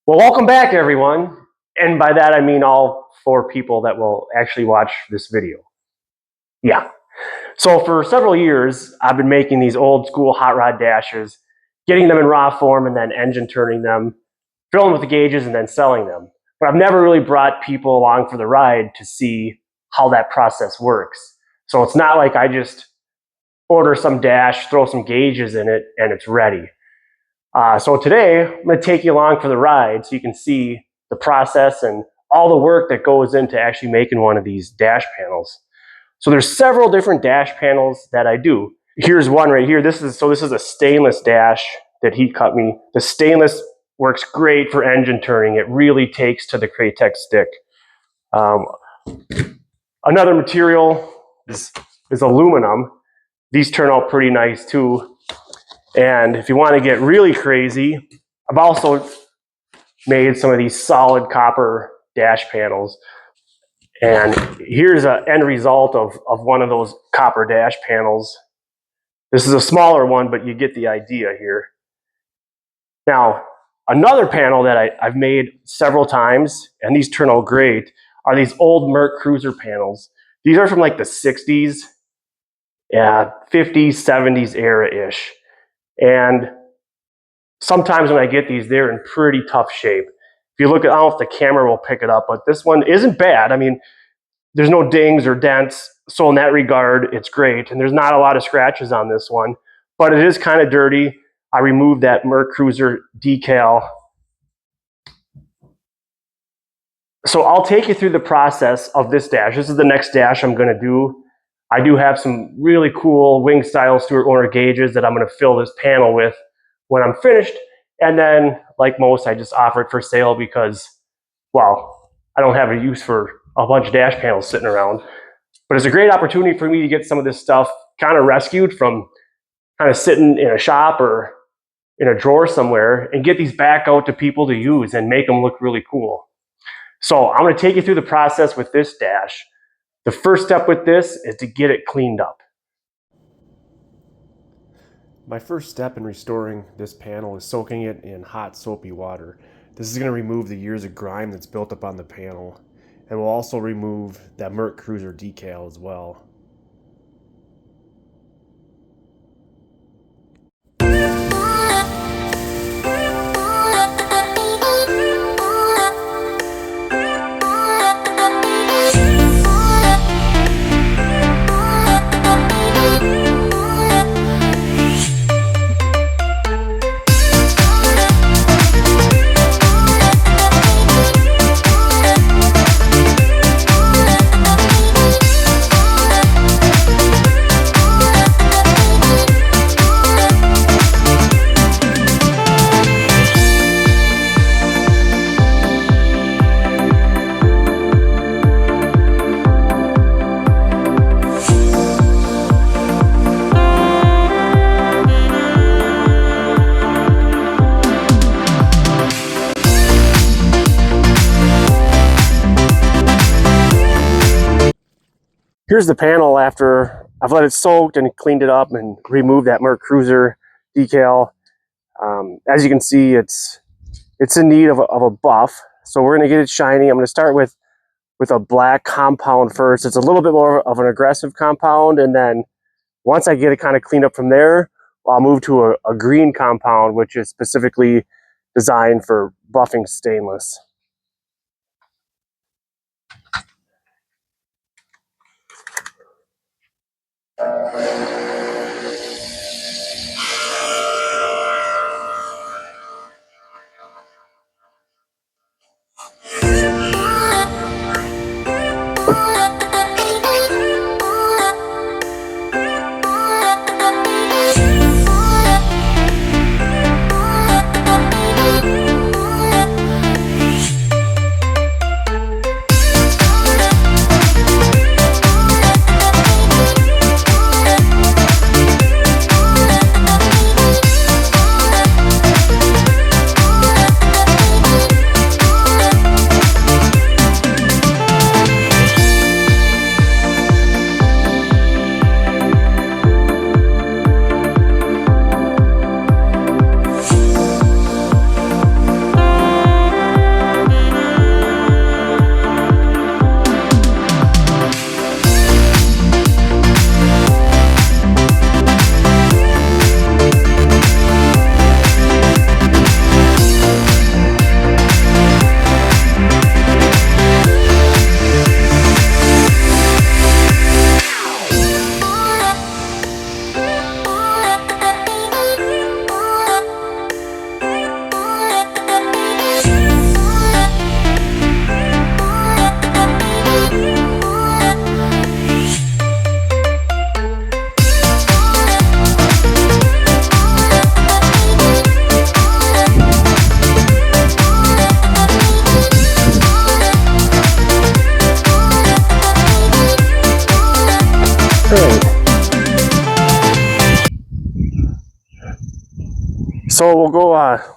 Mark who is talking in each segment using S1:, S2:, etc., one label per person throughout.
S1: Well, welcome back, everyone. And by that, I mean all 4 people that will actually watch this video. Yeah. So for several years, I've been making these old school hot rod dashes, getting them in raw form and then engine turning them, filling with the gauges and then selling them. But I've never really brought people along for the ride to see how that process works. So it's not like I just order some dash, throw some gauges in it, and it's ready. So today, I'm going to take you along for the ride so you can see the process and all the work that goes into actually making one of these dash panels. So there's several different dash panels that I do. Here's one right here. This is a stainless dash that he cut me. The stainless works great for engine turning. It really takes to the Kratek stick. Another material is aluminum. These turn out pretty nice too. And if you want to get really crazy, I've also made some of these solid copper dash panels. And here's an end result of one of those copper dash panels. This is a smaller one, but you get the idea here. Now, another panel that I've made several times, and these turn out great, are these old Merc Cruiser panels. These are from like the 60s, 50s, 70s era-ish. And sometimes when I get these, they're in pretty tough shape. If you look at, I don't know if the camera will pick it up, but this one isn't bad. I mean, there's no dings or dents. So in that regard, it's great. And there's not a lot of scratches on this one, but it is kind of dirty. I removed that Merc Cruiser decal. So I'll take you through the process of this dash. This is the next dash I'm going to do. I do have some really cool wing style Stewart Owner gauges that I'm going to fill this panel with when I'm finished. And then, like most, I just offer it for sale because, well, I don't have a use for a bunch of dash panels sitting around. But it's a great opportunity for me to get some of this stuff kind of rescued from kind of sitting in a shop or in a drawer somewhere and get these back out to people to use and make them look really cool. So I'm going to take you through the process with this dash. The first step with this is to get it cleaned up. My first step in restoring this panel is soaking it in hot soapy water. This is going to remove the years of grime that's built up on the panel, and will also remove that Merc Cruiser decal as well. Here's the panel after I've let it soaked and cleaned it up and removed that Merc Cruiser decal. As you can see, it's in need of a buff. So we're going to get it shiny. I'm going to start with a black compound first. It's a little bit more of an aggressive compound, and then once I get it kind of cleaned up from there, I'll move to a green compound, which is specifically designed for buffing stainless. So we'll go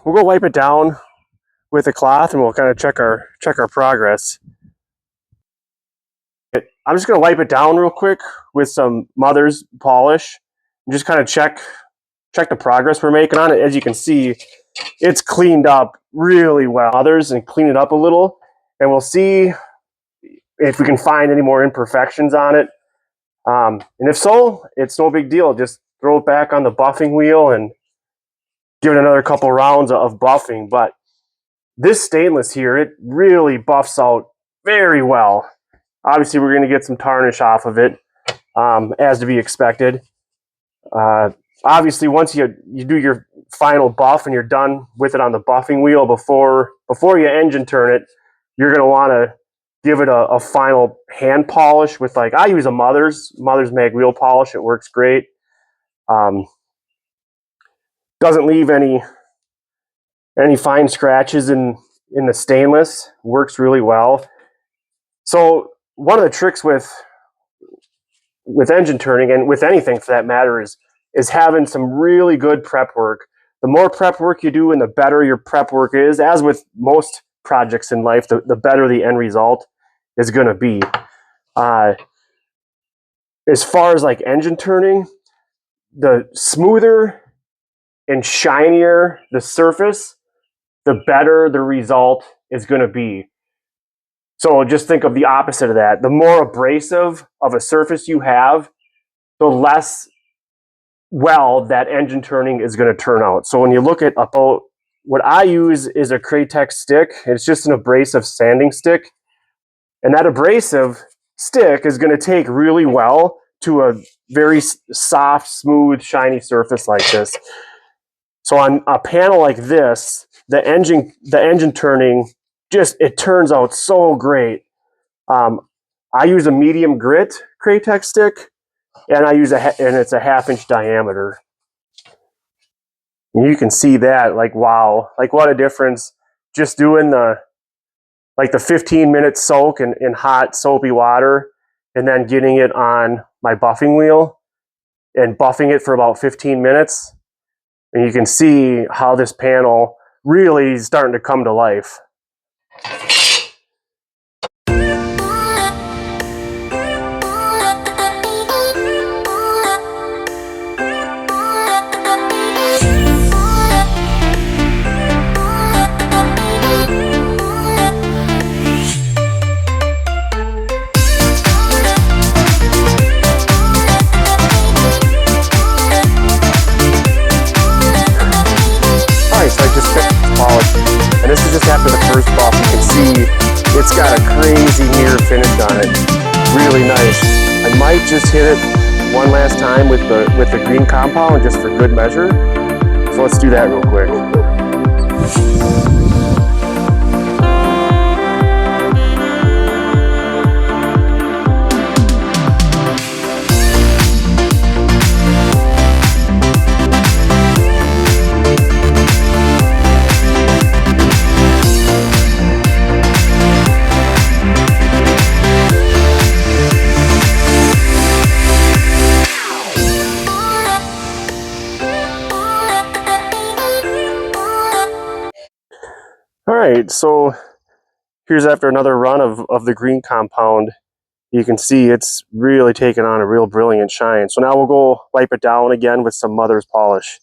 S1: wipe it down with a cloth, and we'll kind of check our progress. I'm just gonna wipe it down real quick with some Mother's polish, and just kind of check the progress we're making on it. As you can see, it's cleaned up really well. Others and clean it up a little, and we'll see if we can find any more imperfections on it. And if so, it's no big deal. Just throw it back on the buffing wheel and give it another couple rounds of buffing. But this stainless here, it really buffs out very well. Obviously, we're going to get some tarnish off of it, as to be expected. Obviously, once you do your final buff and you're done with it on the buffing wheel, before you engine turn it, you're going to want to give it a final hand polish with, like, I use a Mother's Mag wheel polish. It works great. Doesn't leave any fine scratches in the stainless. Works really well. So one of the tricks with engine turning, and with anything for that matter, is having some really good prep work. The more prep work you do and the better your prep work is, as with most projects in life, the better the end result is going to be. As far as like engine turning, the smoother and shinier the surface, the better the result is going to be. So just think of the opposite of that. The more abrasive of a surface you have, the less well that engine turning is going to turn out. So when you look at what I use is a Kratex stick. It's just an abrasive sanding stick. And that abrasive stick is going to take really well to a very soft, smooth, shiny surface like this. So on a panel like this, the engine turning, it turns out so great. I use a medium grit Kratex stick, and it's a 1/2 inch diameter. And you can see that, like, wow, like what a difference just doing the 15-minute soak in hot soapy water, and then getting it on my buffing wheel and buffing it for about 15 minutes. And you can see how this panel really is starting to come to life. So I just finished the polish, and this is just after the first buff. You can see it's got a crazy mirror finish on it. Really nice. I might just hit it one last time with the green compound, just for good measure. So let's do that real quick. All right, so here's after another run of the green compound. You can see it's really taken on a real brilliant shine. So now we'll go wipe it down again with some Mother's polish.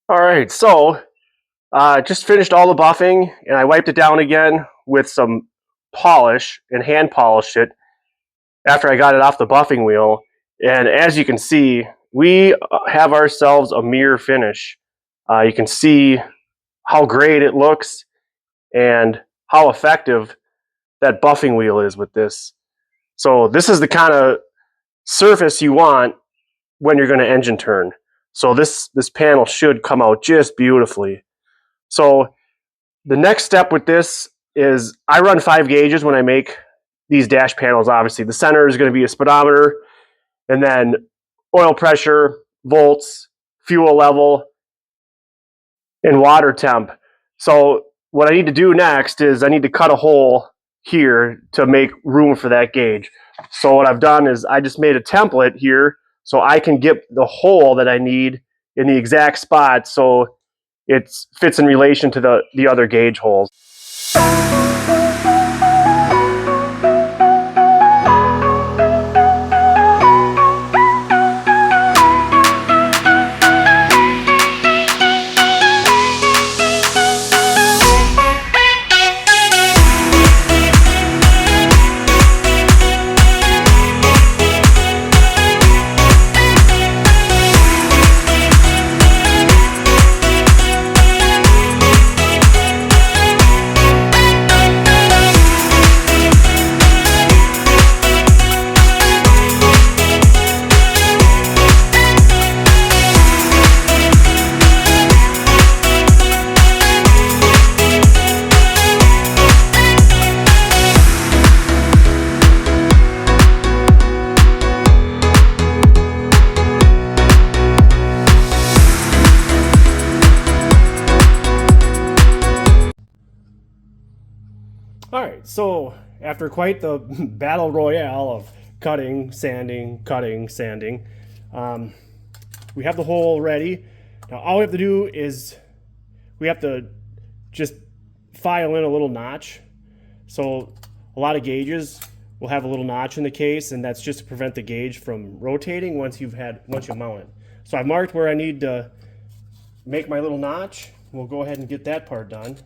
S1: All right, so just finished all the buffing, and I wiped it down again with some polish and hand polished it after I got it off the buffing wheel. And as you can see, we have ourselves a mirror finish. You can see how great it looks and how effective that buffing wheel is with this. So this is the kind of surface you want when you're going to engine turn. So this panel should come out just beautifully. So the next step with this is I run 5 gauges when I make these dash panels, obviously. The center is going to be a speedometer, and then oil pressure, volts, fuel level, and water temp. So what I need to do next is I need to cut a hole here to make room for that gauge. So what I've done is I just made a template here so I can get the hole that I need in the exact spot so it fits in relation to the other gauge holes. All right, so after quite the battle royale of cutting, sanding, we have the hole ready. Now all we have to do is we have to just file in a little notch. So a lot of gauges will have a little notch in the case, and that's just to prevent the gauge from rotating once you mount it. So I've marked where I need to make my little notch. We'll go ahead and get that part done.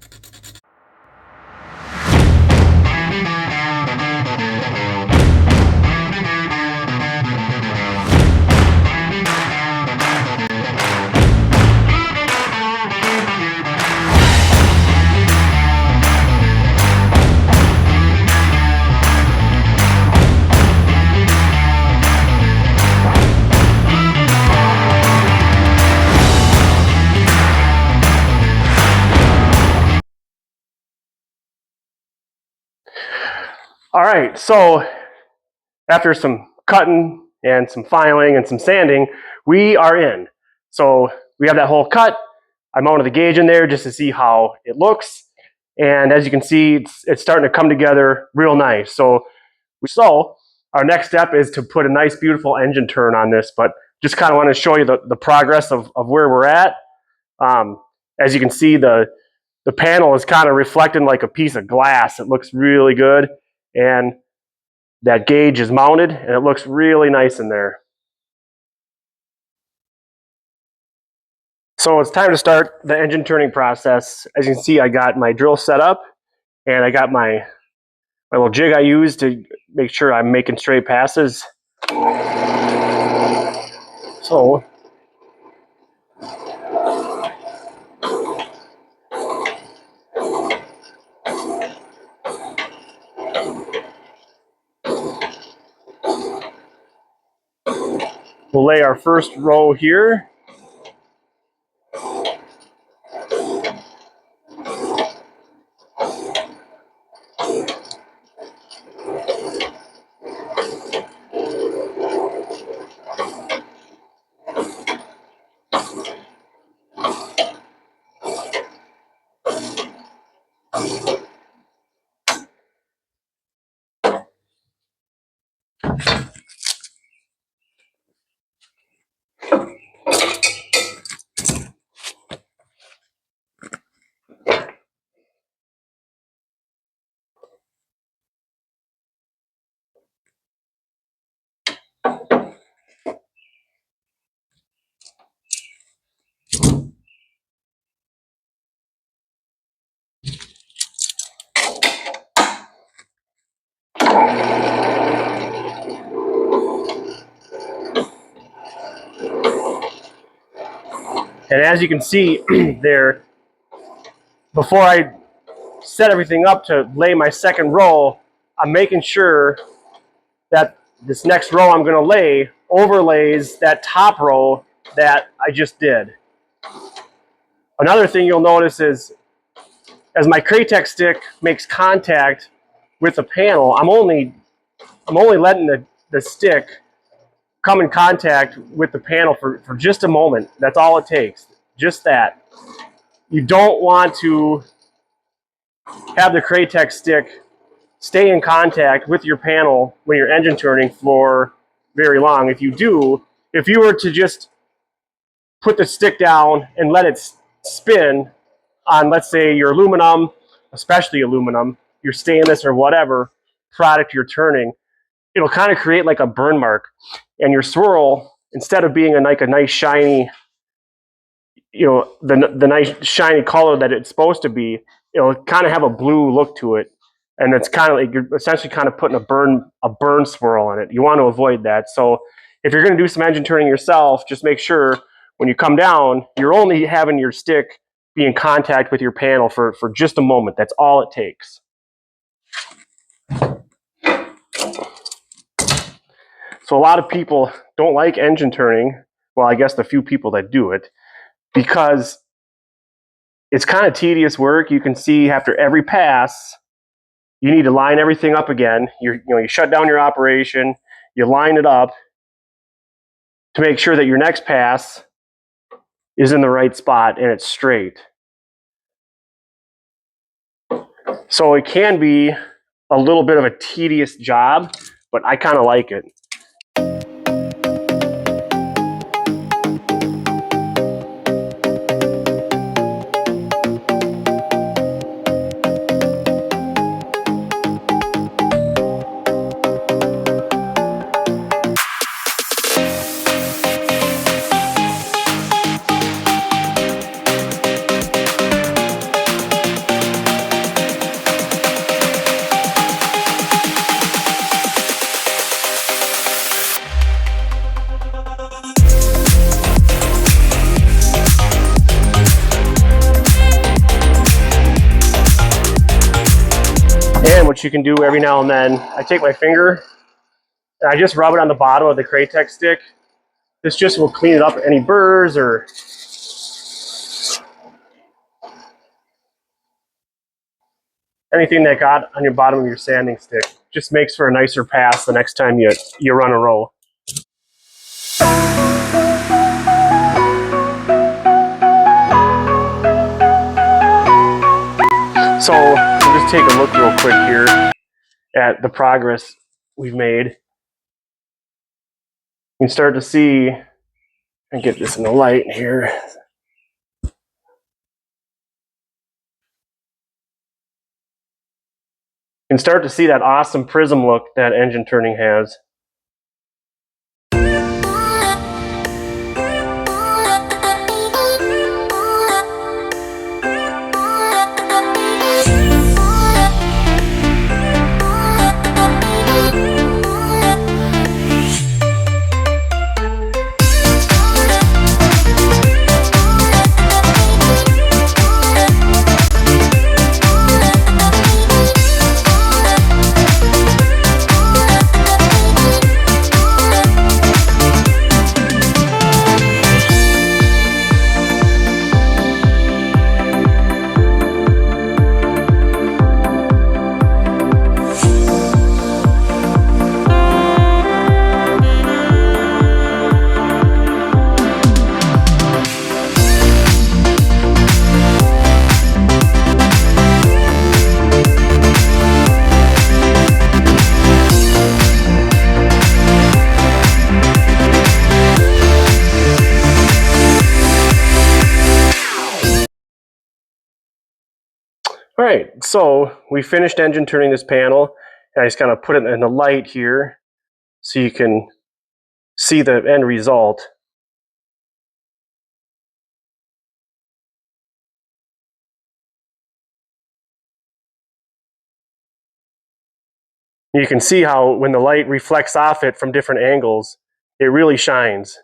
S1: All right, so after some cutting and some filing and some sanding, we are in. So we have that hole cut. I mounted the gauge in there just to see how it looks. And as you can see, it's starting to come together real nice. So our next step is to put a nice, beautiful engine turn on this, but just kind of want to show you the progress of where we're at. As you can see, the panel is kind of reflecting like a piece of glass. It looks really good. And that gauge is mounted and it looks really nice in there. So it's time to start the engine turning process. As you can see, I got my drill set up and I got my little jig I use to make sure I'm making straight passes. So we'll lay our first row here. And as you can see there, before I set everything up to lay my second row, I'm making sure that this next row I'm going to lay overlays that top row that I just did. Another thing you'll notice is as my Kratek stick makes contact with the panel, I'm only letting the stick come in contact with the panel for just a moment. That's all it takes. Just that. You don't want to have the Kratex stick stay in contact with your panel when you're engine turning for very long. If you do, if you were to just put the stick down and let it spin on, let's say, your aluminum, especially aluminum, your stainless or whatever product you're turning, it'll kind of create like a burn mark. And your swirl, instead of being like a nice shiny, the nice shiny color that it's supposed to be, it'll kind of have a blue look to it. And it's kind of like you're essentially kind of putting a burn swirl on it. You want to avoid that. So if you're going to do some engine turning yourself, just make sure when you come down, you're only having your stick be in contact with your panel for just a moment. That's all it takes. So a lot of people don't like engine turning. Well, I guess the few people that do it, because it's kind of tedious work. You can see after every pass, you need to line everything up again. You shut down your operation, you line it up to make sure that your next pass is in the right spot and it's straight. So it can be a little bit of a tedious job, but I kind of like it. And what you can do every now and then, I take my finger and I just rub it on the bottom of the Kratex stick. This just will clean it up, any burrs or anything that got on your bottom of your sanding stick. Just makes for a nicer pass the next time you run a row. So we'll just take a look real quick here at the progress we've made. You can start to see, and get this in the light here. You can start to see that awesome prism look that engine turning has. All right, so we finished engine turning this panel, and I just kind of put it in the light here so you can see the end result. You can see how when the light reflects off it from different angles, it really shines.